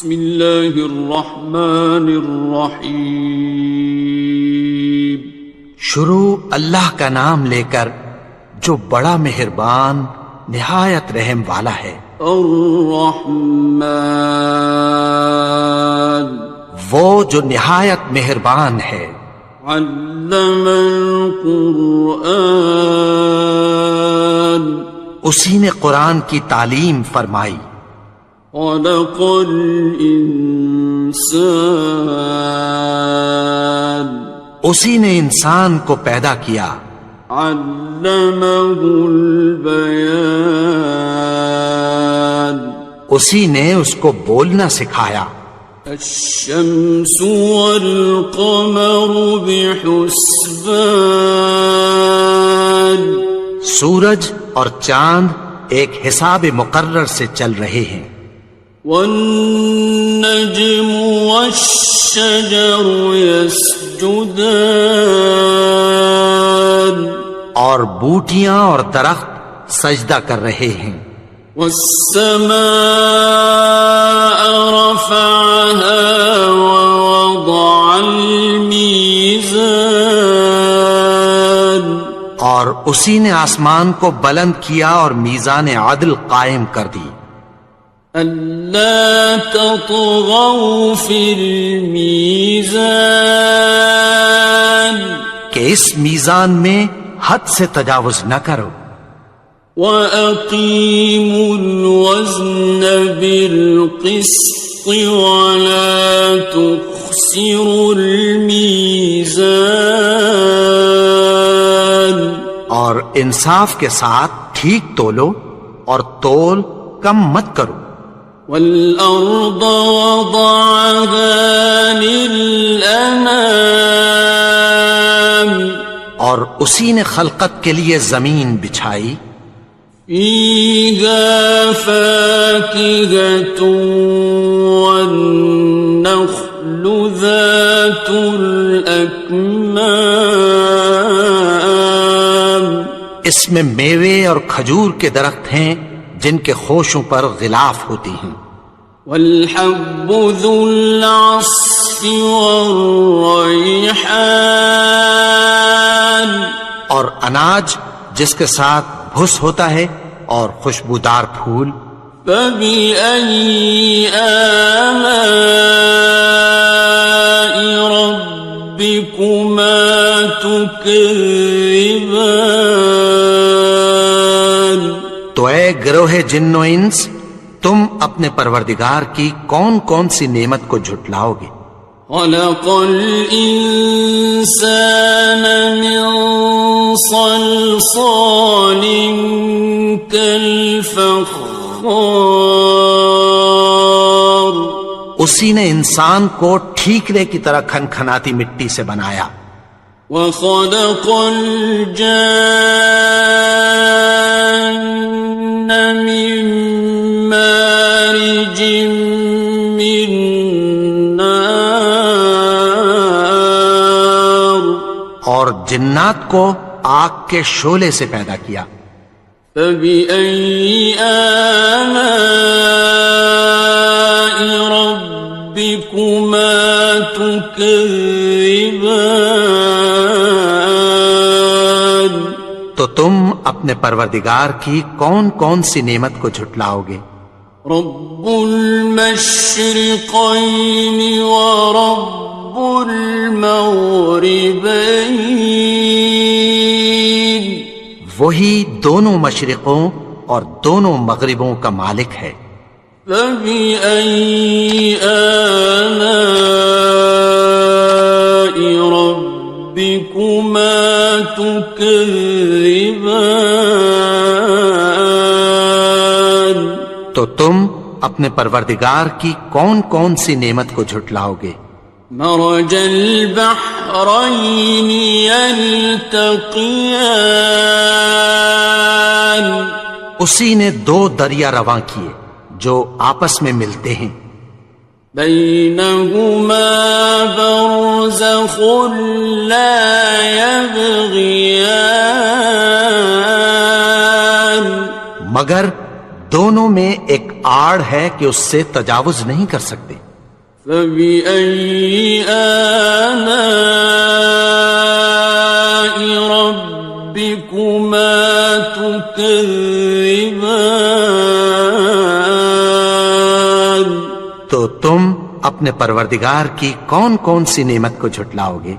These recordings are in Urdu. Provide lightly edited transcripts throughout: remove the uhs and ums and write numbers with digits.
بسم اللہ الرحمن الرحیم. شروع اللہ کا نام لے کر جو بڑا مہربان نہایت رحم والا ہے. الرحمن وہ جو نہایت مہربان ہے. علم القرآن اسی نے قرآن کی تعلیم فرمائی. خلق الانسان اسی نے انسان کو پیدا کیا. علمہ البیان اسی نے اس کو بولنا سکھایا. الشمس والقمر بحسبان سورج اور چاند ایک حساب مقرر سے چل رہے ہیں. والنجم والشجر يسجدان اور بوٹیاں اور درخت سجدہ کر رہے ہیں. والسماء رفعها ووضع الميزان اور اسی نے آسمان کو بلند کیا اور میزان عدل قائم کر دی. أَلَّا تَطْغَوْا فِي الْمِيزَانِ کہ اس میزان میں حد سے تجاوز نہ کرو. وَأَقِيمُوا الْوَزْنَ بِالْقِسْطِ وَلَا تُخْسِرُوا الْمِيزَانِ اور انصاف کے ساتھ ٹھیک تولو اور تول کم مت کرو. وَالْأَرْضَ وَضَعَهَا لِلْأَنَامِ اور اسی نے خلقت کے لیے زمین بچھائی. فِيهَا فَاكِهَةٌ وَالنَّخْلُ ذَاتُ الْأَكْمَامِ اس میں میوے اور کھجور کے درخت ہیں جن کے خوشوں پر غلاف ہوتی ہیں. وَالْحَبُّ ذُو الْعَصْفِ وَالرَّيْحَانِ اور اناج جس کے ساتھ بھس ہوتا ہے اور خوشبودار پھول. فَبِأَيِّ آلَاءِ رَبِّكُمَا تُكَذِّبَانِ تو اے گروہ جن و انس تم اپنے پروردگار کی کون کون سی نعمت کو جھٹلاؤ گے. خَلَقَ الْإِنسَانَ مِنْ صَلْصَالٍ كَالْفَخَّارِ اسی نے انسان کو ٹھیکرے کی طرح کھنکھناتی مٹی سے بنایا. وَخَلَقَ الْجَانَّ مِن مَّارِجٍ مِّن نَّارٍ اور جنات کو آگ کے شعلے سے پیدا کیا. فَبِأَيِّ آلَاءِ رَبِّكُمَا تُكَذِّبَانِ تو تم اپنے پروردگار کی کون کون سی نعمت کو جھٹلاؤ گے. رب المشرقین ورب المغربین وہی دونوں مشرقوں اور دونوں مغربوں کا مالک ہے. فَبِأَيِّ آلَاءِ رَبِّكُمَا تُكَذِّبَانِ تو تم اپنے پروردگار کی کون کون سی نعمت کو جھٹلاؤ گے. مرج البحرین یلتقیان اسی نے دو دریا رواں کیے جو آپس میں ملتے ہیں. بینہما برزخ لا یبغیان مگر دونوں میں ایک آڑ ہے کہ اس سے تجاوز نہیں کر سکتے۔ فبأي آلاء ربكما تكذبان؟ تو تم اپنے پروردگار کی کون کون سی نعمت کو جھٹلاؤ گے؟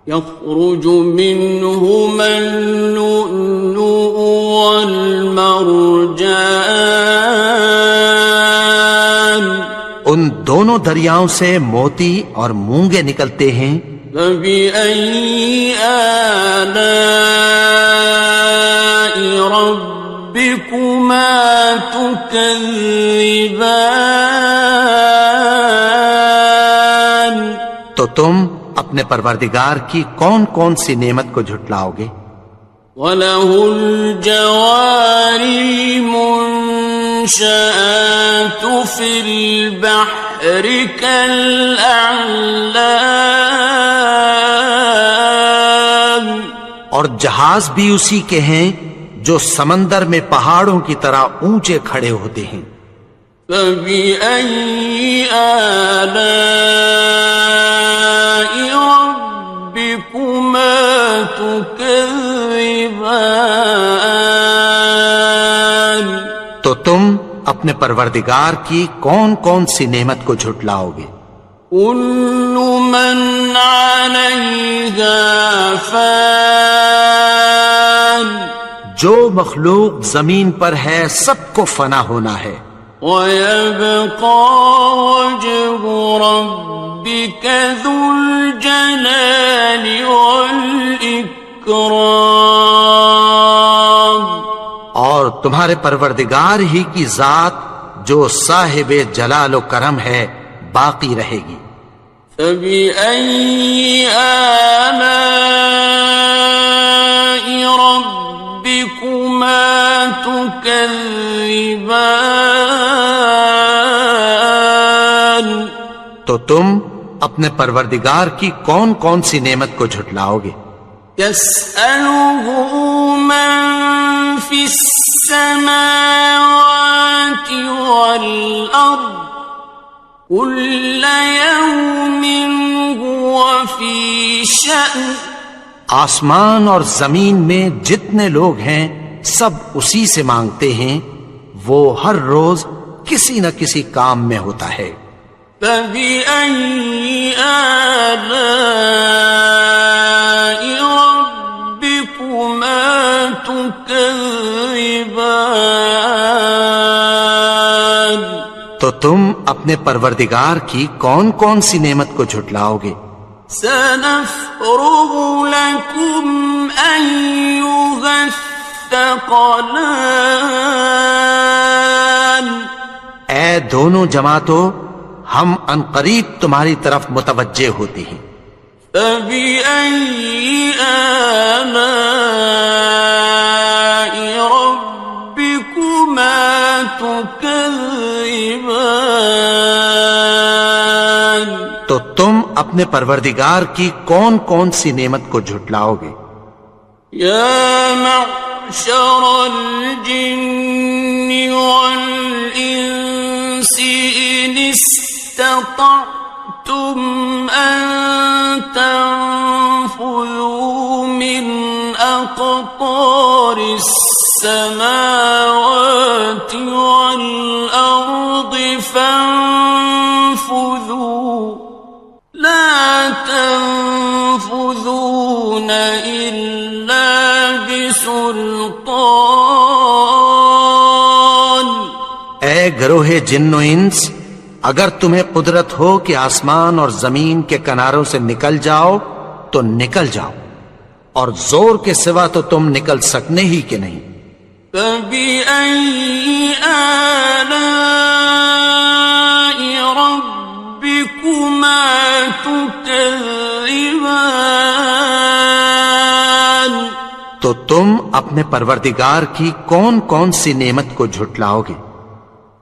يخرج منهما اللؤلؤ والمرجان، ان دونوں دریاؤں سے موتی اور مونگے نکلتے ہیں۔ فبأي آلاء ربكما تكذبان؟ تو تم اپنے پروردگار کی کون کون سی نعمت کو جھٹلاؤ گے؟ وَلَهُ الْجَوَارِ الْمُنشَآتُ فِي الْبَحْرِ كَالْأَعْلَامِ، اور جہاز بھی اسی کے ہیں جو سمندر میں پہاڑوں کی طرح اونچے کھڑے ہوتے ہیں۔ فَبِأَيِّ آلَاءِ رَبِّكُمَا تُكَذِّبَانِ؟ تو تم اپنے پروردگار کی کون کون سی نعمت کو جھٹلاؤ گے؟ كُلُّ مَنْ عَلَيْهَا فَانٍ، جو مخلوق زمین پر ہے سب کو فنا ہونا ہے۔ وَيَبْقَى وَجْهُ رَبِّكَ ذُو الْجَلَالِ وَالْإِكْرَامِ، اور تمہارے پروردگار ہی کی ذات جو صاحب جلال و کرم ہے باقی رہے گی۔ فَبِأَيِّ آلَاءِ رَبِّكُمَا تُكَذِّبَانِ؟ تو تم اپنے پروردگار کی کون کون سی نعمت کو جھٹلاؤ گے؟ يَسْأَلُهُ مَن فِي السَّمَاوَاتِ وَالْأَرْضِ كُلَّ يَوْمٍ هُوَ فِي شَأْنٍ، آسمان اور زمین میں جتنے لوگ ہیں سب اسی سے مانگتے ہیں، وہ ہر روز کسی نہ کسی کام میں ہوتا ہے۔ فَبِأَيِّ آلَاءِ رَبِّكُمَا تُكَذِّبَانِ؟ تو تم اپنے پروردگار کی کون کون سی نعمت کو جھٹلاؤ گے؟ سَنَفْرُغُ لَكُمْ أَيُّهَ الثَّقَلَانِ، اے دونوں جماعتوں، ہم عنقریب تمہاری طرف متوجہ ہوتے ہیں۔ فَبِأَيِّ آلَاءِ رَبِّكُمَا تُكَذِّبَانِ؟ تو تم اپنے پروردگار کی کون کون سی نعمت کو جھٹلاؤ گے؟ يَا مَعْشَرَ الْجِنِّ وَالْإِنسِ إِنِ اسْتَطَعْتُمْ أَن تَنفُذُوا مِنْ أَقْطَارِ السَّمَاوَاتِ وَالْأَرْضِ فَانفُذُوا لَا تَنفُذُونَ إِلَّا بِسُلْطَانٍ۔ اے گروہ جن و انس، اگر تمہیں قدرت ہو کہ آسمان اور زمین کے کناروں سے نکل جاؤ تو نکل جاؤ، اور زور کے سوا تو تم نکل سکنے ہی کہ نہیں۔ فَبِأَيِّ آلَاءِ رَبِّكُمَا تُكَذِّبَانِ؟ تو تم اپنے پروردگار کی کون کون سی نعمت کو جھٹلاؤ گے؟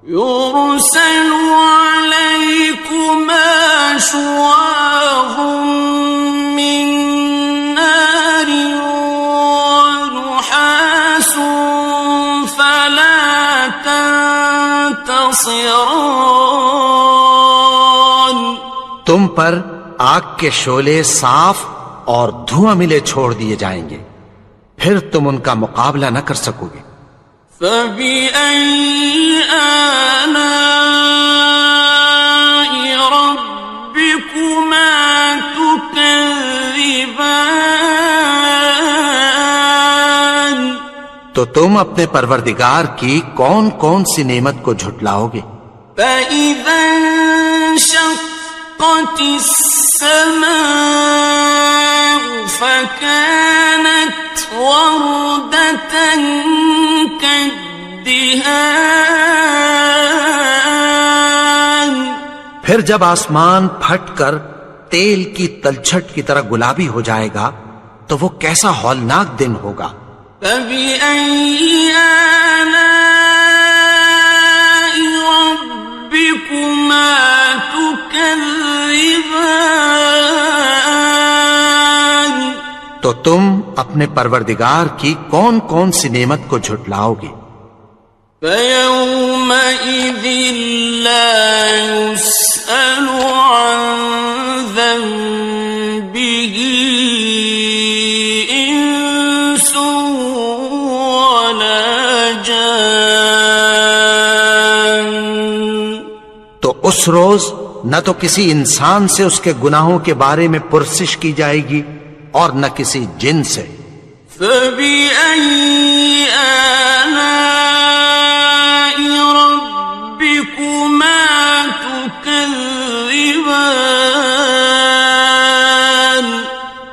يُرْسَلُ عَلَيْكُمَا شُوَاظٌ مِّن نَّارٍ وَنُحَاسٌ فَلَا تَنتَصِرَانِ، ناصران. تم پر آگ کے شعلے صاف اور دھواں ملے چھوڑ دیے جائیں گے، پھر تم ان کا مقابلہ نہ کر سکو گے۔ فَبِأَيِّ آلَاءِ رَبِّكُمَا تُكَذِّبَانِ. تو تم اپنے پروردگار کی کون کون سی نعمت کو جھٹلاؤ گے؟ فَإِذَا انشَقَّتِ السَّمَاءُ فَكَانَتْ وَرْدَةً كَالدِّهَانِ. پھر جب آسمان پھٹ کر تیل کی تلچھٹ کی طرح گلابی ہو جائے گا تو وہ کیسا ہولناک دن ہوگا۔ فَبِأَيِّ آلَاءِ رَبِّكُمَا تُكَذِّبَانِ. تو تم اپنے پروردگار کی کون کون سی نعمت کو جھٹلاؤ گے؟ فَيَوْمَئِذٍ لَا يُسْأَلُ عَنْ ذَنبِهِ إِنسٌ وَلَا جَانٌ. تو اس روز نہ تو کسی انسان سے اس کے گناہوں کے بارے میں پرسش کی جائے گی اور نہ کسی جن سے۔ فَبِأَيِّ آلَاءِ رَبِّكُمَا تُكَذِّبَانِ.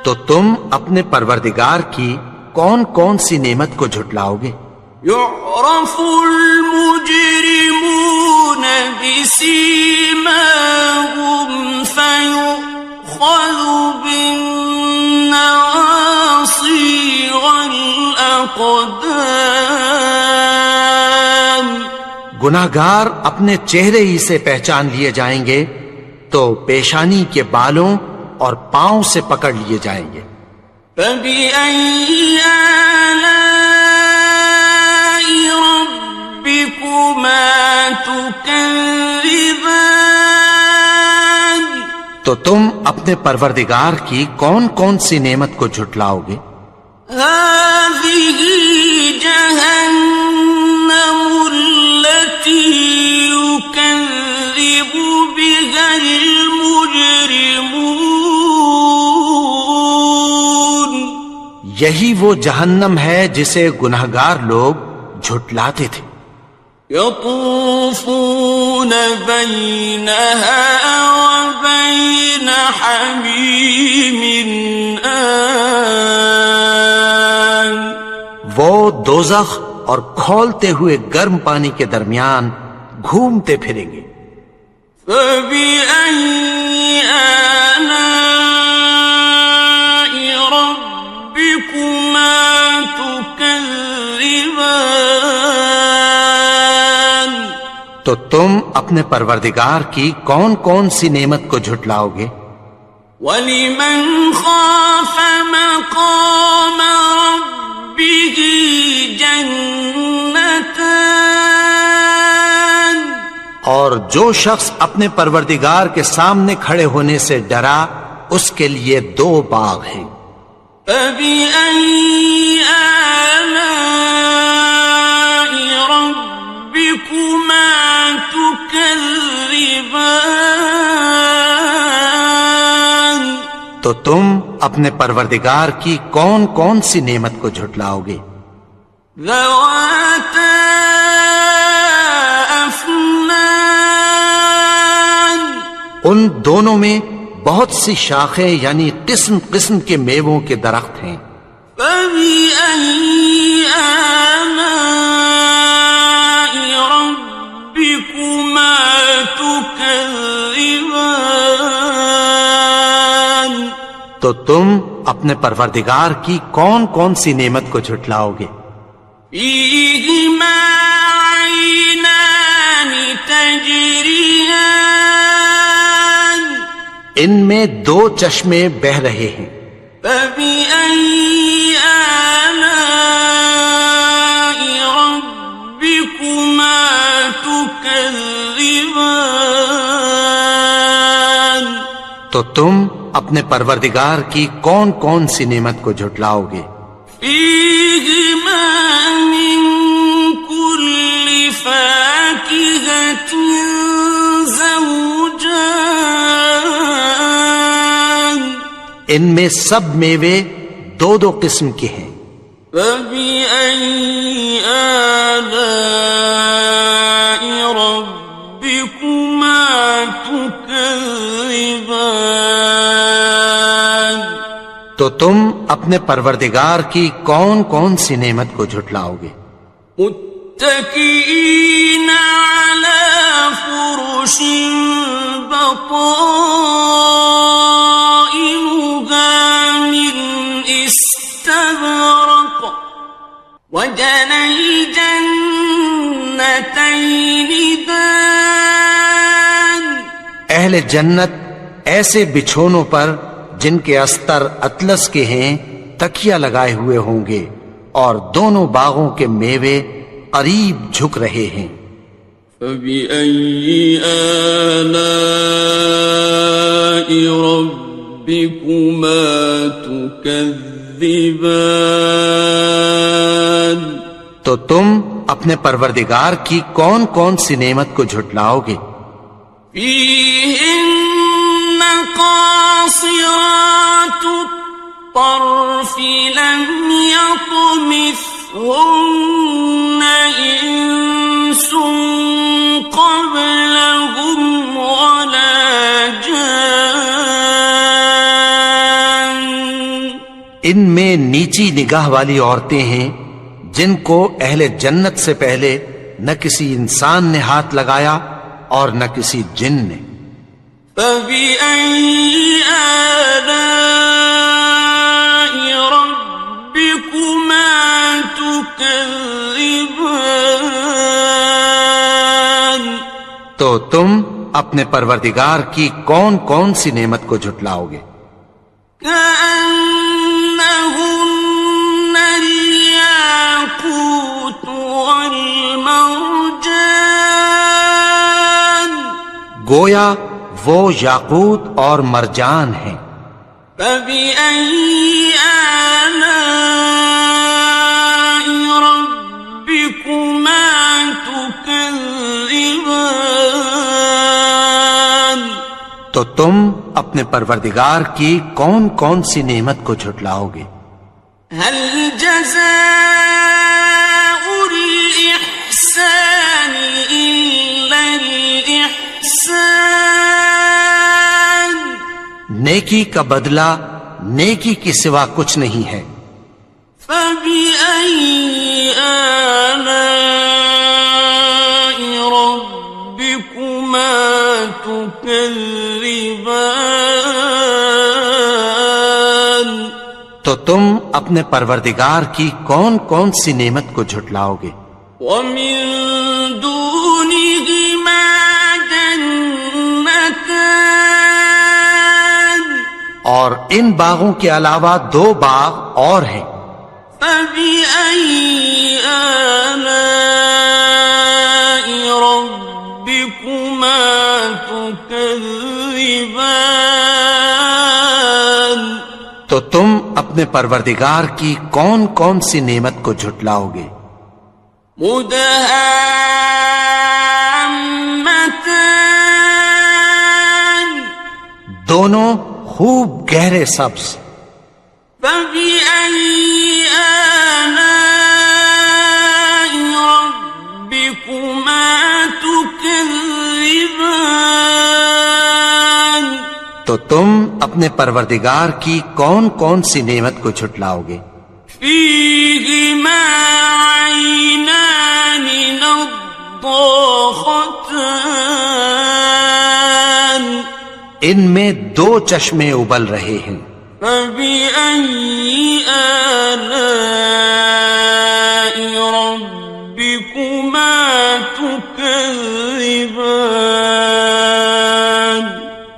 تو تم اپنے پروردگار کی کون کون سی نعمت کو جھٹلاؤ گے؟ يُعْرَفُ الْمُجْرِمُونَ بِسِيمَاهُمْ فَيُؤْخَذُ بِالنَّوَاصِي وَالْأَقْدَامِ. گناہگار اپنے چہرے ہی سے پہچان لیے جائیں گے تو پیشانی کے بالوں اور پاؤں سے پکڑ لیے جائیں گے۔ فَبِأَيِّ آلَاءِ رَبِّكُمَا تُكَذِّبَانِ. تو تم اپنے پروردگار کی کون کون سی نعمت کو جھٹلاؤ گے؟ هَذِهِ جَهَنَّمُ الَّتِي يُكَذِّبُ بِهَا الْمُجْرِمُونَ. یہی وہ جہنم ہے جسے گناہگار لوگ جھٹلاتے تھے۔ يَطُوفُونَ بَيْنَهَا وَبَيْنَ حَمِيمٍ آنٍ. وہ دوزخ اور کھولتے ہوئے گرم پانی کے درمیان گھومتے پھریں گے۔ فَبِأَيِّ آلَاءِ رَبِّكُمَا تُكَذِّبَانِ. تو تم اپنے پروردگار کی کون کون سی نعمت کو جھٹلاؤ گے؟ وَلِمَنْ خَافَ مَقَامَ رَبِّهِ جَنَّتَانِ. اور جو شخص اپنے پروردگار کے سامنے کھڑے ہونے سے ڈرا اس کے لیے 2 باغ ہیں۔ فَبِأَيِّ آلَاءِ رَبِّكُمَا تُكَذِّبَانِ. تو تم اپنے پروردگار کی کون کون سی نعمت کو جھٹلاؤ گے؟ ذَوَاتَا أَفْنَانٍ. ان دونوں میں بہت سی شاخیں یعنی قسم قسم کے میووں کے درخت ہیں۔ فَبِأَيِّ آلَاءِ رَبِّكُمَا تُكَذِّبَانِ. تو تم اپنے پروردگار کی کون کون سی نعمت کو جھٹلاؤ گے؟ فِيهِمَا عَيْنَانِ تَجْرِيَانِ. ان میں 2 چشمے بہ رہے ہیں۔ فَبِأَيِّ آلَاءِ رَبِّكُمَا تُكَذِّبَانِ. تكذبان تو تم اپنے پروردگار کی کون کون سی نعمت کو جھٹلاؤ گے؟ فيهما من كل فاكهة زوجان ان میں سب میوے دو دو قسم کے ہیں۔ فبأي آلاء ربكما تكذبان تو تم اپنے پروردگار کی کون کون سی نعمت کو جھٹلاؤ گے؟ متكئين على فرش بطائنها من استبرق وجنى الجنتين دان اہل جنت ایسے بچھونوں پر جن کے استر اطلس کے ہیں تکیہ لگائے ہوئے ہوں گے، اور دونوں باغوں کے میوے قریب جھک رہے ہیں۔ فبأي آلاء ربكما تكذبان تو تم اپنے پروردگار کی کون کون سی نعمت کو جھٹلاؤ گے؟ فيهن قاصرات الطرف لم يطمثهن إنس قبلهم ولا جان ان میں نیچی نگاہ والی عورتیں ہیں جن کو اہل جنت سے پہلے نہ کسی انسان نے ہاتھ لگایا اور نہ کسی جن نے۔ فبأي آلاء ربكما تكذبان تو تم اپنے پروردگار کی کون کون سی نعمت کو جھٹلاؤ گے؟ كأنهن الياقوت والمرجان گویا وہ یاقوت اور مرجان ہیں۔ فبأي آلاء ربكما تكذبان تو تم اپنے پروردگار کی کون کون سی نعمت کو جھٹلاؤ گے؟ هل جزاء الإحسان إلا الإحسان نیکی کا بدلہ نیکی کے سوا کچھ نہیں ہے۔ فبأي آلاء ربكما تكذبان تو تم اپنے پروردگار کی کون کون سی نعمت کو جھٹلاؤ گے؟ ومن دونهما جنتان اور ان باغوں کے علاوہ دو باغ اور ہیں۔ فبأي آلاء ربكما تكذبان تو تم اپنے پروردگار کی کون کون سی نعمت کو جھٹلاؤ گے؟ مدهامتان دونوں خوب گہرے سبز۔ فبأي آلاء ربكما تكذبان تو تم اپنے پروردگار کی کون کون سی نعمت کو جھٹلاؤ گے؟ فيهما عينان نضاختان ان میں دو چشمے ابل رہے ہیں۔ فبأي آلاء ربكما تكذبان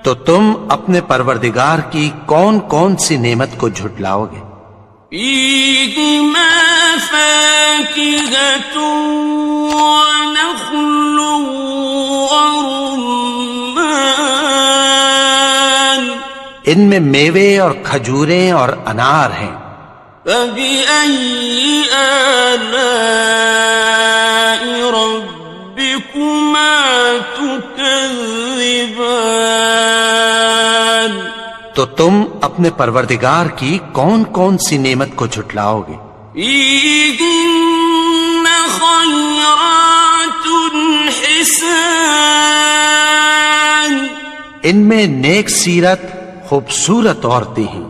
تو تم اپنے پروردگار کی کون کون سی نعمت کو جھٹلاؤ گے؟ فيهما فاكهة ونخل ورمان ان میں میوے اور کھجوریں اور انار ہیں۔ فبأي آلاء ربكما تكذبان؟ تو تم اپنے پروردگار کی کون کون سی نعمت کو جھٹلاؤ گے؟ فيهن خيرات حسان، ان میں نیک سیرت خوبصورت عورتیں ہیں۔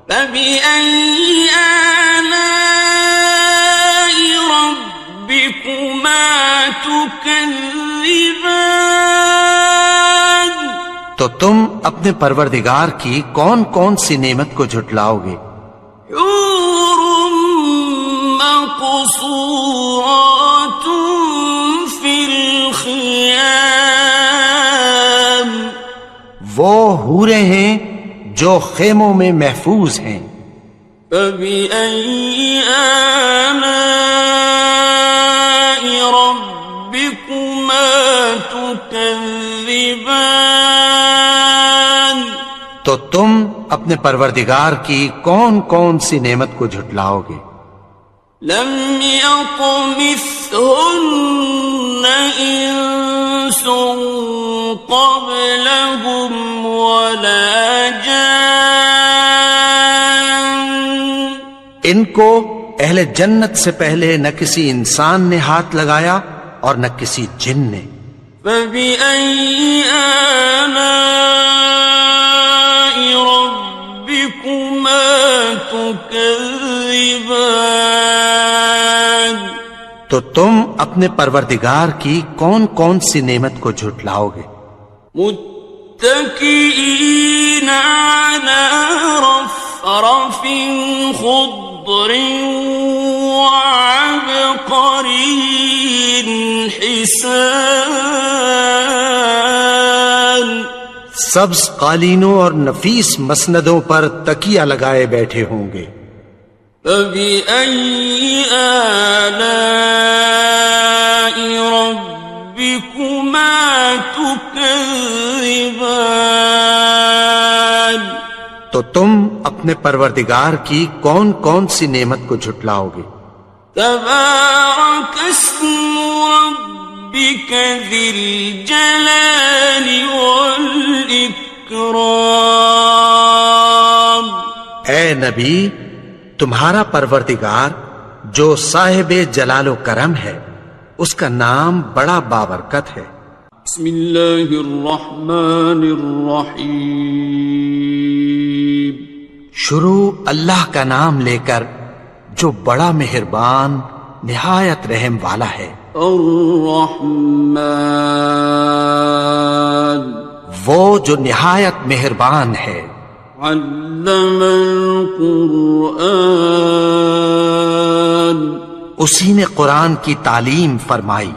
فبأي آلاء ربكما تكذبان؟ تو تم اپنے پروردگار کی کون کون سی نعمت کو جھٹلاؤ گے؟ حور مقصورات في الخيام، وہ حوریں ہیں جو خیموں میں محفوظ ہیں۔ فبأي آلاء ربكما تكذبان؟ تو تم اپنے پروردگار کی کون کون سی نعمت کو جھٹلاؤ گے؟ لم يطمثهن إنس قبلهم ولا جان، ان کو اہل جنت سے پہلے نہ کسی انسان نے ہاتھ لگایا اور نہ کسی جن نے۔ فبأي آلاء ربكما تكذبان؟ تو تم اپنے پروردگار کی کون کون سی نعمت کو جھٹلاؤ گے؟ متكئين على رفرف خضر وعبقري حسان، سبز قالینوں اور نفیس مسندوں پر تکیہ لگائے بیٹھے ہوں گے۔ فبأي آلاء ربكما تكذبان؟ تو تم اپنے پروردگار کی کون کون سی نعمت کو جھٹلاؤ گے؟ تبارك اسم ربك ذي الجلال والإكرام۔ اے نبی، تمہارا پروردگار جو صاحب جلال و کرم ہے، اس کا نام بڑا بابرکت ہے۔ بسم اللہ الرحمن الرحیم، شروع اللہ کا نام لے کر جو بڑا مہربان نہایت رحم والا ہے۔ الرحمن، وہ جو نہایت مہربان ہے۔ علم القرآن، اسی نے قرآن کی تعلیم فرمائی۔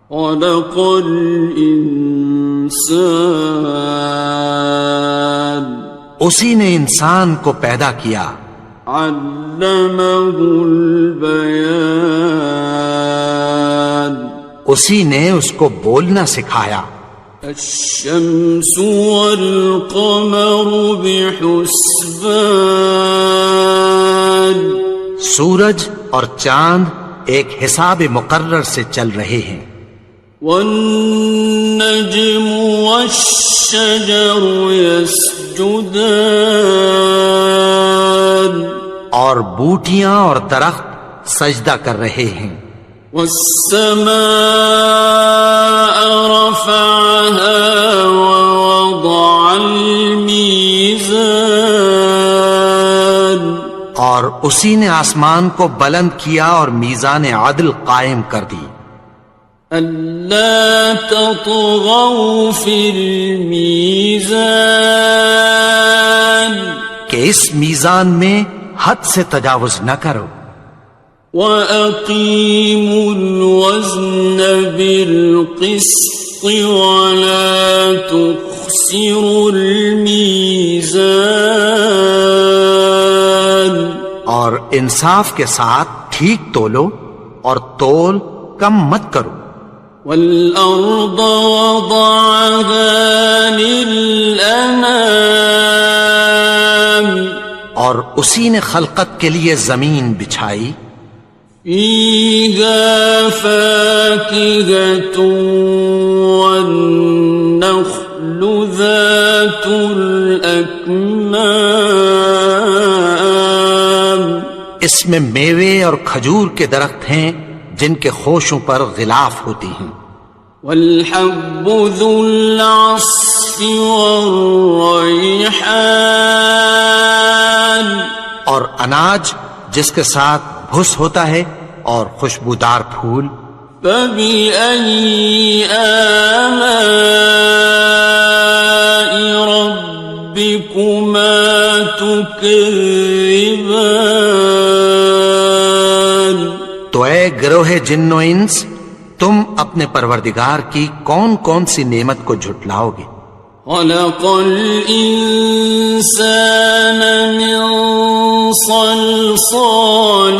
خلق الانسان، اسی نے انسان کو پیدا کیا۔ علمہ البیان، اسی نے اس کو بولنا سکھایا۔ الشمس والقمر بحسبان، سورج اور چاند ایک حساب مقرر سے چل رہے ہیں۔ والنجم والشجر يسجدان، اور بوٹیاں اور درخت سجدہ کر رہے ہیں۔ والسماء رفعها ووضع الميزان، اور اسی نے آسمان کو بلند کیا اور میزان عدل قائم کر دی۔ ألا تطغوا في الميزان، کہ اس میزان میں حد سے تجاوز نہ کرو۔ وَأَقِيمُوا الْوَزْنَ بِالْقِسْطِ وَلَا تُخْسِرُوا الْمِيزَانَ، اور انصاف کے ساتھ ٹھیک تولو اور تول کم مت کرو۔ وَالْأَرْضَ وَضَعَهَا لِلْأَنَامِ، اور اسی نے خلقت کے لیے زمین بچھائی، فيها فاكهة والنخل ذات الأكمام، اس میں میوے اور کھجور کے درخت ہیں جن کے خوشوں پر غلاف ہوتی ہیں، والحب ذو العصف والریحان، اور اناج جس کے ساتھ بھس ہوتا ہے اور خوشبودار پھول، فبأي آلاء ربكما تكذبان، تو اے گروہ جن و انس، تم اپنے پروردگار کی کون کون سی نعمت کو جھٹلاؤ گے؟ خلق الإنسان من صلصال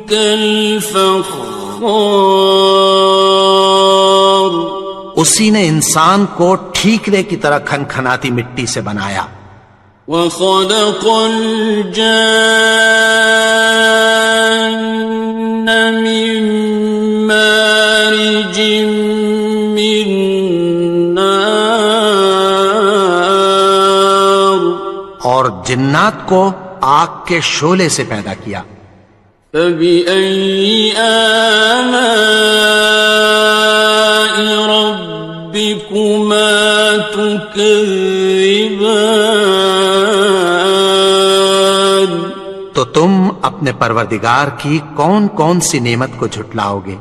كالفخار، اسی نے انسان کو ٹھیکرے کی طرح کھنکھناتی مٹی سے بنایا، وخلق الجان من مارج من نار، اور جنات کو آگ کے شعلے سے پیدا کیا، فبأي آلاء ربكما تكذبان، تو تم اپنے پروردگار کی کون کون سی نعمت کو جھٹلاؤ گے؟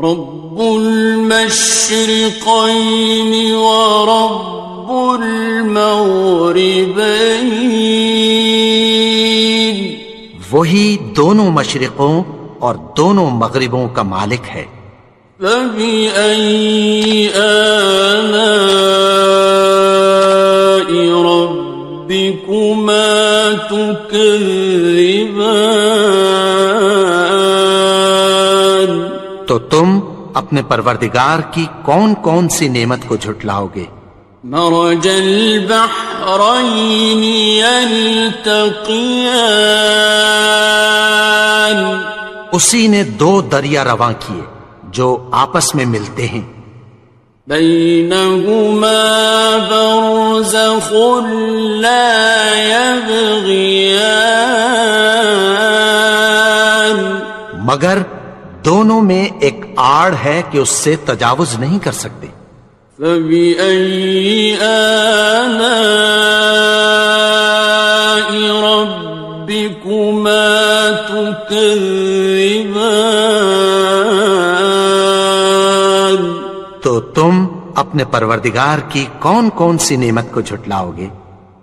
رب المشرقين ورب المغربين، وہی دونوں مشرقوں اور دونوں مغربوں کا مالک ہے، فبأي آلاء ربكما تكذبان، تو تم اپنے پروردگار کی کون کون سی نعمت کو جھٹلاؤ گے؟ مرج البحرين يلتقيان، اسی نے دو دریا رواں کیے جو آپس میں ملتے ہیں، بينهما برزخ لا يبغيان، مگر دونوں میں ایک آڑ ہے کہ اس سے تجاوز نہیں کر سکتے، فبأي آلاء ربكما تكذبان، تو تم اپنے پروردگار کی کون کون سی نعمت کو جھٹلاؤ گے؟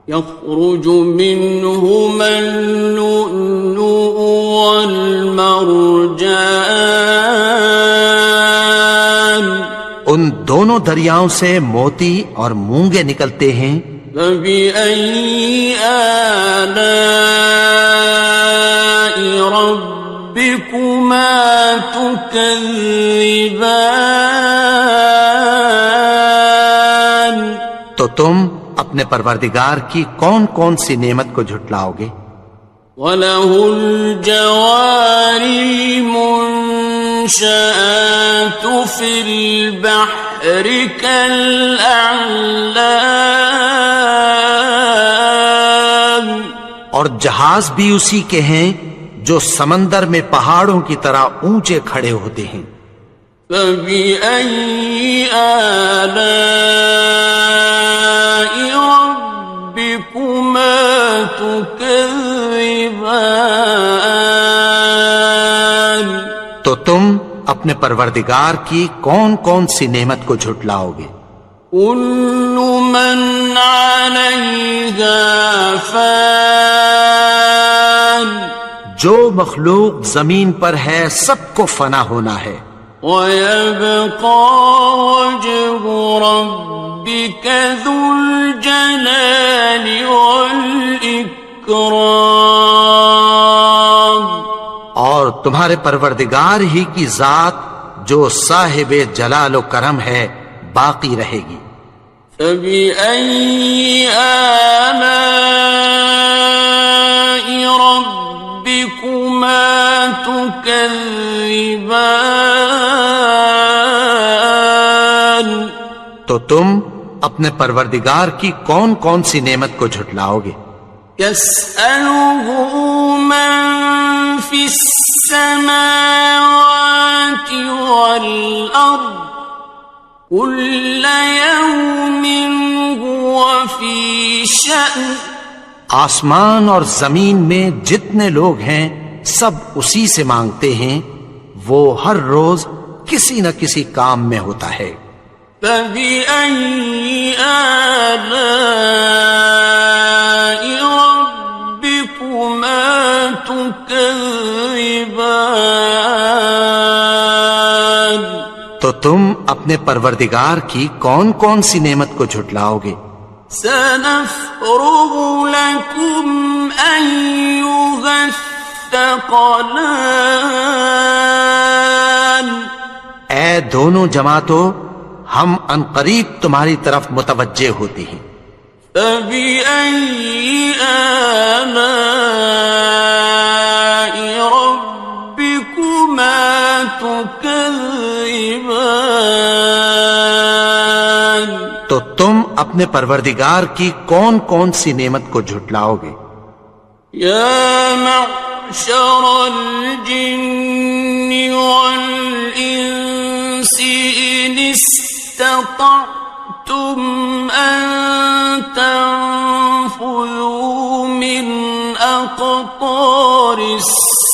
يخرج منهما اللؤلؤ والمرجان، ان دونوں دریاؤں سے موتی اور مونگے نکلتے ہیں، فبأي آلاء ربكما تكذبان، تو تم اپنے پروردگار کی کون کون سی نعمت کو جھٹلاؤ گے؟ وَلَهُ الْجَوَارِ الْمُنشَآتُ فِي الْبَحْرِ كَالْأَعْلَامِ، اور جہاز بھی اسی کے ہیں جو سمندر میں پہاڑوں کی طرح اونچے کھڑے ہوتے ہیں، فَبِأَيِّ آلَاءِ رَبِّكُمَا تُكَذِّبَانِ، تو تم اپنے پروردگار کی کون کون سی نعمت کو جھٹلاؤ گے؟ كُلُّ مَنْ عَلَيْهَا فَانٍ، جو مخلوق زمین پر ہے سب کو فنا ہونا ہے، وَيَبْقَى وَجْهُ رَبِّكَ ذُو الْجَلَالِ وَالْإِكْرَامِ، اور تمہارے پروردگار ہی کی ذات جو صاحب جلال و کرم ہے باقی رہے گی، فَبِأَيِّ آلَاءِ تكذبان تو تم اپنے پروردگار کی کون کون سی نعمت کو جھٹلاؤ گے؟ يسأله من في السماوات والأرض كل يوم هو في شأن آسمان اور زمین میں جتنے لوگ ہیں سب اسی سے مانگتے ہیں، وہ ہر روز کسی نہ کسی کام میں ہوتا ہے۔ فبأي آلاء ربكما تكذبان تو تم اپنے پروردگار کی کون کون سی نعمت کو جھٹلاؤ گے؟ سنفرغ لكم أيها الثقلان اے دونوں جماعتوں، ہم عنقریب تمہاری طرف متوجہ ہوتے ہیں۔ فبأي آلاء ربكما تكذبان تو تم اپنے پروردگار کی کون کون سی نعمت کو جھٹلاؤ گے؟ يا معشر الجن والإنس إن استطعتم أن تنفذوا من أقطار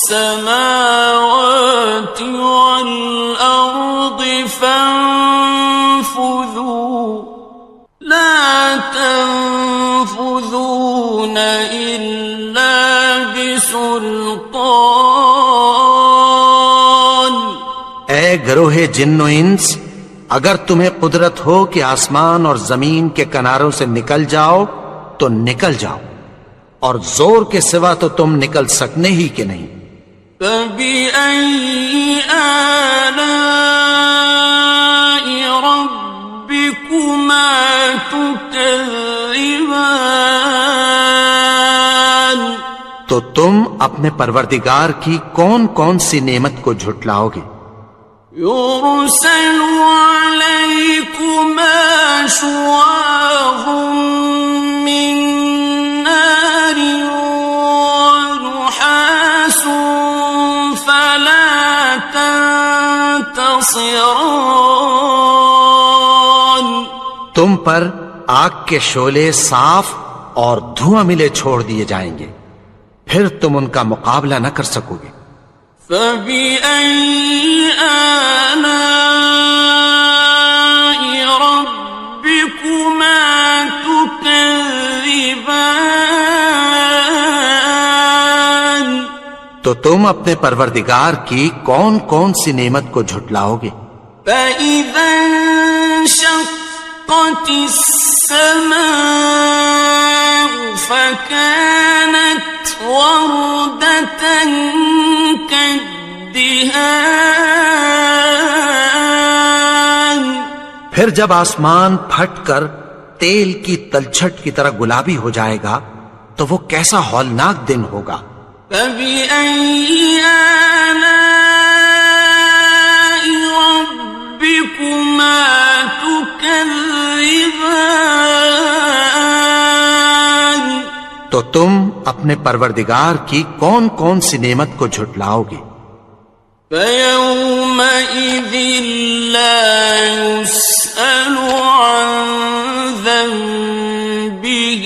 السماوات والأرض فانفذوا لا تنفذون إلا بسلطان اے گروہ جن و انس، اگر تمہیں قدرت ہو کہ آسمان اور زمین کے کناروں سے نکل جاؤ تو نکل جاؤ، اور زور کے سوا تو تم نکل سکنے ہی کہ نہیں۔ فبأي آلاء ربكما تكذبان تو تم اپنے پروردگار کی کون کون سی نعمت کو جھٹلاؤ گے؟ يرسل عليكما شواظ من نار ونحاس فلا تنتصران تم پر آگ کے شعلے صاف اور دھواں ملے چھوڑ دیے جائیں گے، پھر تم ان کا مقابلہ نہ کر سکو گے۔ فبأي آلاء ربكما تكذبان تو تم اپنے پروردگار کی کون کون سی نعمت کو جھٹلاؤ گے؟ فإذا انشقت السماء فكانت وردة كالدهان پھر جب آسمان پھٹ کر تیل کی تلچھٹ کی طرح گلابی ہو جائے گا تو وہ کیسا ہولناک دن ہوگا۔ فبأي آلاء ربكما تكذبان تو تم اپنے پروردگار کی کون کون سی نعمت کو جھٹلاؤ گے؟ فيومئذ لا يسأل عن ذنبه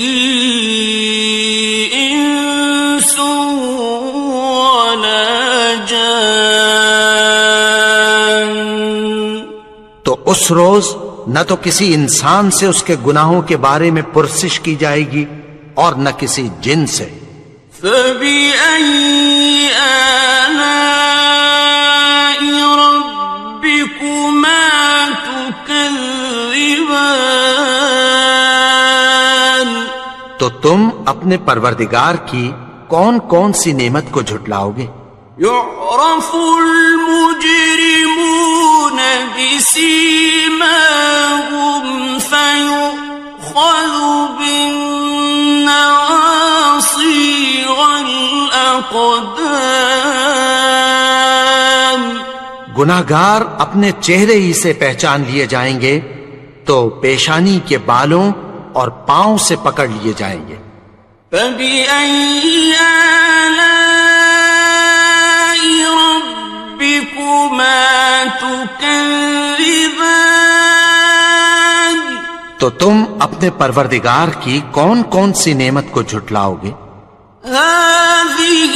إنس ولا جان تو اس روز نہ تو کسی انسان سے اس کے گناہوں کے بارے میں پرسش کی جائے گی اور نہ کسی جن سے۔ فبأي آلاء ربكما تكذبان تو تم اپنے پروردگار کی کون کون سی نعمت کو جھٹلاؤ گے؟ يعرف المجرمون بسيماهم فيؤخذ بالنواصي والأقدام گناہگار اپنے چہرے ہی سے پہچان لیے جائیں گے تو پیشانی کے بالوں اور پاؤں سے پکڑ لیے جائیں گے۔ فَبِأَيِّ آلَاءِ رَبِّكُمَا تُكَذِّبَانِ؟ تو تم اپنے پروردگار کی کون کون سی نعمت کو جھٹلاؤ گے؟ هَٰذِهِ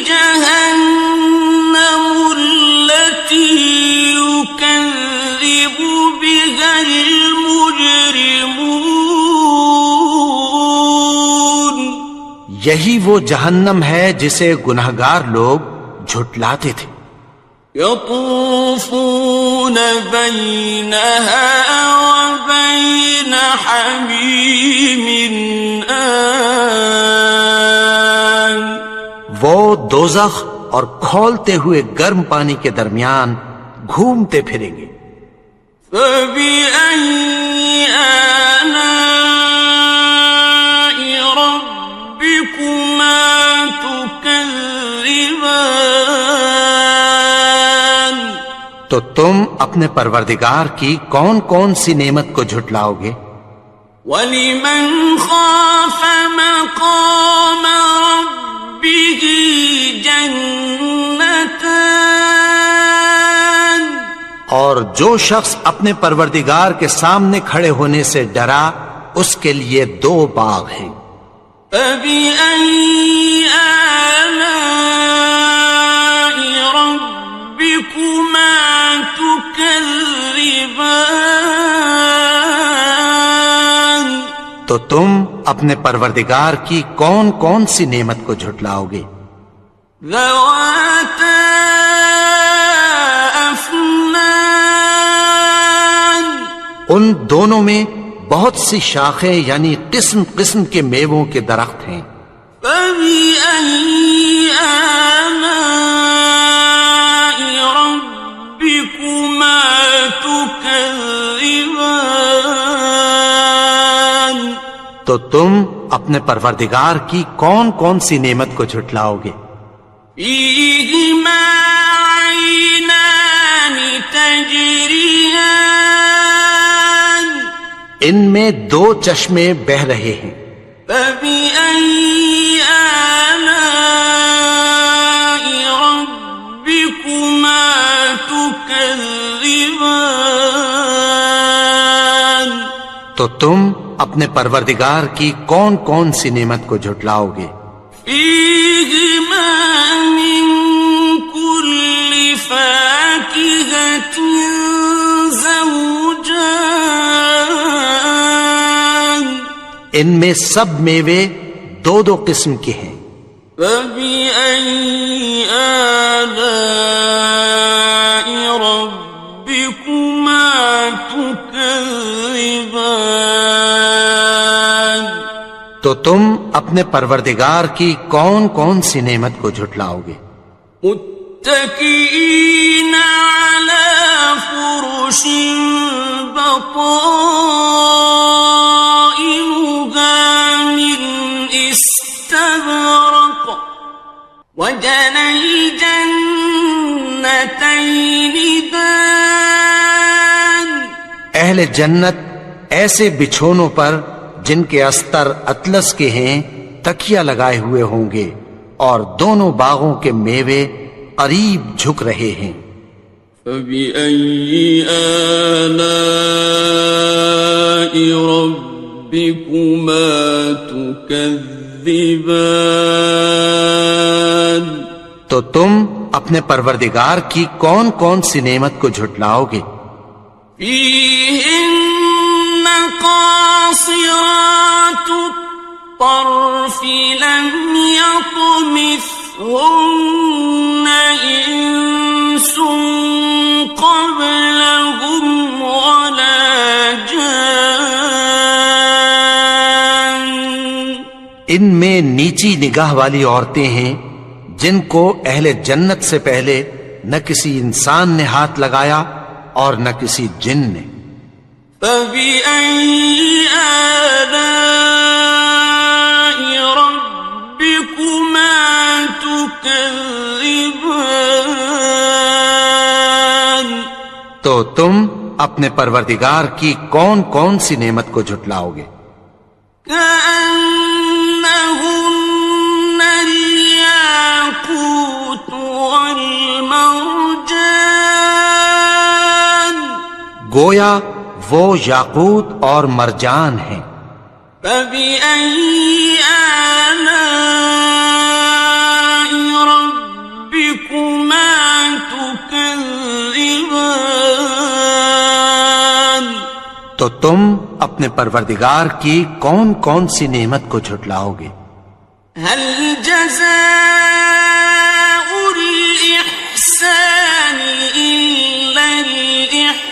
جَهَنَّمُ الَّتِي يُكَذِّبُ بِهَا الْمُجْرِمُونَ۔ یہی وہ جہنم ہے جسے گناہگار لوگ جھٹلاتے تھے۔ يطوفون بينها وبين حميم آن۔ وہ دوزخ اور کھولتے ہوئے گرم پانی کے درمیان گھومتے پھریں گے۔ فَبِأَيِّ آلَاءِ رَبِّكُمَا تُكَذِّبَانِ؟ تو تم اپنے پروردگار کی کون کون سی نعمت کو جھٹلاؤ گے؟ وَلِمَنْ خَافَ مَقَامَ رَبِّهِ جَنَّتَانِ؟ اور جو شخص اپنے پروردگار کے سامنے کھڑے ہونے سے ڈرا اس کے لیے 2 باغ ہیں۔ فَبِأَيِّ آلَاءِ رَبِّكُمَا تُكَذِّبَانِ؟ تو تم اپنے پروردگار کی کون کون سی نعمت کو جھٹلاؤ گے؟ ذَوَاتَا أَفْنَانٍ؟ ان دونوں میں بہت سی شاخیں یعنی قسم قسم کے میووں کے درخت ہیں۔ فَبِأَيِّ آلَاءِ رَبِّكُمَا تُكَذِّبَانِ؟ تو تم اپنے پروردگار کی کون کون سی نعمت کو جھٹلاؤ گے؟ فِيهِمَا عَيْنَانِ تَجْرِيَانِ؟ ان میں 2 چشمے بہ رہے ہیں۔ فَبِأَيِّ آلَاءِ رَبِّكُمَا تُكَذِّبَانِ؟ تو تم اپنے پروردگار کی کون کون سی نعمت کو جھٹلاؤ گے؟ فِيهِمَا مِن كُلِّ فَاكِهَةٍ زَوْجَانِ؟ ان میں سب میوے 2 قسم کے ہیں۔ فَبِأَيِّ آلَاءِ رَبِّكُمَا تُكَذِّبَانِ؟ تو تم اپنے پروردگار کی کون کون سی نعمت کو جھٹلاؤ گے؟ متكئين على فرش بطائنها من استبرق وجنى الجنتين دان۔ اہل جنت ایسے بچھونوں پر جن کے استر اطلس کے ہیں تکیہ لگائے ہوئے ہوں گے اور دونوں باغوں کے میوے قریب جھک رہے ہیں۔ فَبِأَيِّ آلَاءِ رَبِّكُمَا تُكَذِّبَانِ؟ تو تم اپنے پروردگار کی کون کون سی نعمت کو جھٹلاؤ گے؟ فِيهِنَّ قَاصِرَاتُ الطَّرْفِ لَمْ يَطْمِثْهُنَّ إِنسٌ قَبْلَهُمْ وَلَا جَانٌّ۔ ان میں نیچی نگاہ والی عورتیں ہیں جن کو اہل جنت سے پہلے نہ کسی انسان نے ہاتھ لگایا اور نہ کسی جن نے۔ فَبِأَيِّ آلَاءِ رَبِّكُمَا تُكَذِّبَانِ؟ تو تم اپنے پروردگار کی کون کون سی نعمت کو جھٹلاؤ گے؟ كأنهن الياقوت والمرجان گویا وہ یاقوت اور مرجان ہیں۔ فبأي آلاء ربكما تكذبان تو تم اپنے پروردگار کی کون کون سی نعمت کو جھٹلاؤ گے؟ هل جزاء الإحسان إلا الإحسان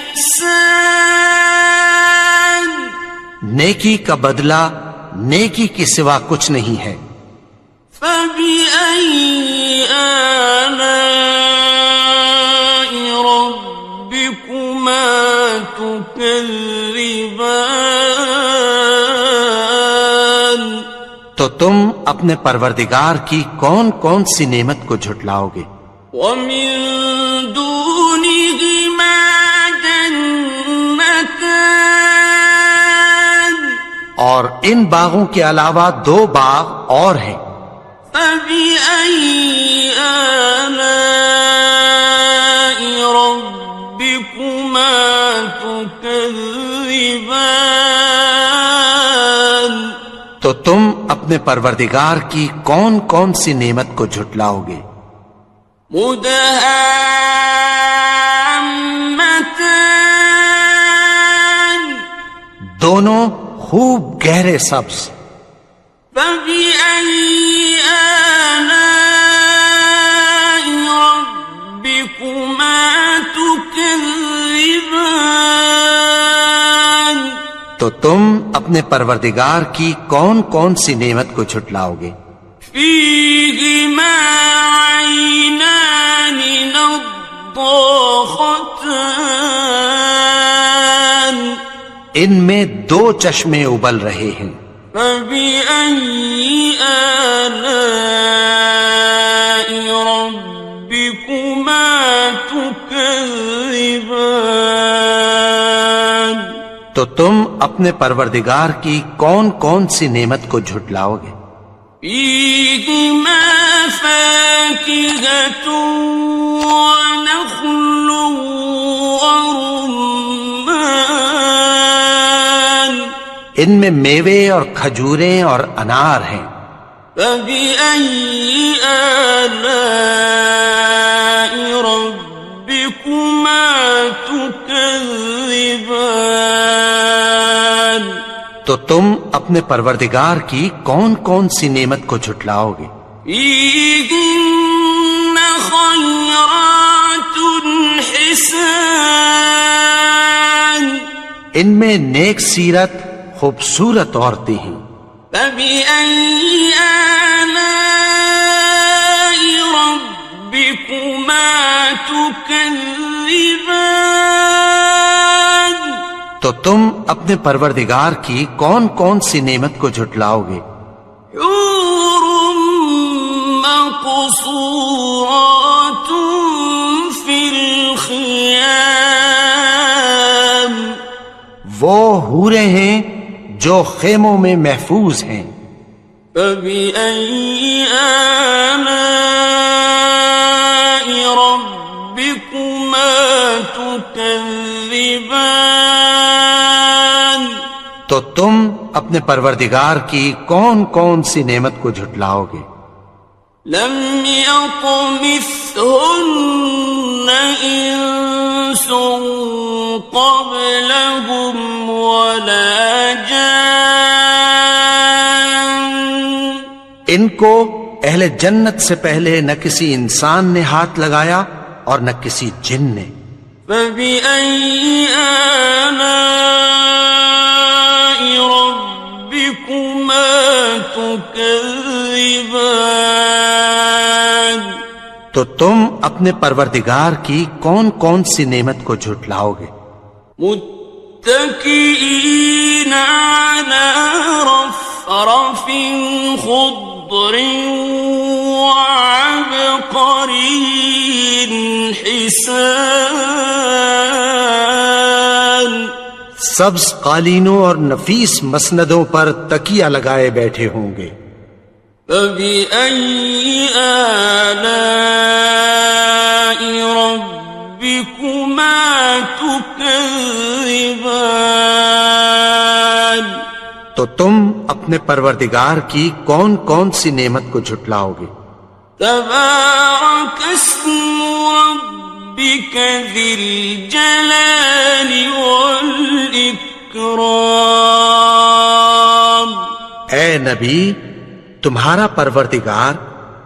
نیکی کا بدلہ نیکی کے سوا کچھ نہیں ہے۔ فبأي آلاء ربكما تكذبان تو تم اپنے پروردگار کی کون کون سی نعمت کو جھٹلاؤ گے؟ ومن دونهما جنتان اور ان باغوں کے علاوہ دو باغ اور ہیں۔ فبأي آلاء ربكما تكذبان تو تم اپنے پروردگار کی کون کون سی نعمت کو جھٹلاؤ گے؟ مدهامتان دونوں خوب گہرے سبز۔ فبأي آلاء ربكما تكذبان تو تم اپنے پروردگار کی کون کون سی نعمت کو جھٹلاؤ گے؟ فيهما عينان نضاختان ان میں دو چشمے ابل رہے ہیں۔ فبأي آلاء ربكما تكذبان تو تم اپنے پروردگار کی کون کون سی نعمت کو جھٹلاؤ گے؟ فيهما فاكهة ونخل ورمان ان میں میوے اور کھجوریں اور انار ہیں۔ فبأي آلاء ربكما تكذبان تو تم اپنے پروردگار کی کون کون سی نعمت کو جھٹلاؤ گے؟ فيهن خيرات حسان ان میں نیک سیرت خوبصورت عورتیں ہیں۔ فبأي آلاء ربكما تكذبان تو تم اپنے پروردگار کی کون کون سی نعمت کو جھٹلاؤ گے؟ حور مقصورات في الخيام وہ حوریں ہیں جو خیموں میں محفوظ ہیں۔ فبأي آلاء ربكما تكذبان تو تم اپنے پروردگار کی کون کون سی نعمت کو جھٹلاؤ گے؟ لم يطمثهن إنس قبلهم ولا جان ان کو اہل جنت سے پہلے نہ کسی انسان نے ہاتھ لگایا اور نہ کسی جن نے۔ فبأي آلاء ربكما تكذبان تو تم اپنے پروردگار کی کون کون سی نعمت کو جھٹلاؤ گے؟ متكئين على رفرف خضر وعبقري حسان سبز قالینوں اور نفیس مسندوں پر تکیہ لگائے بیٹھے ہوں گے. فَبِأَيِّ آلَاءِ رَبِّكُمَا تُكَذِّبَانِ تو تم اپنے پروردگار کی کون کون سی نعمت کو جھٹلاؤ گے؟ تبارک اسم ربک ذی الجلال والاکرام. اے نبی، تمہارا پروردگار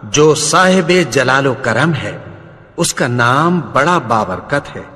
جو صاحب جلال و کرم ہے، اس کا نام بڑا بابرکت ہے.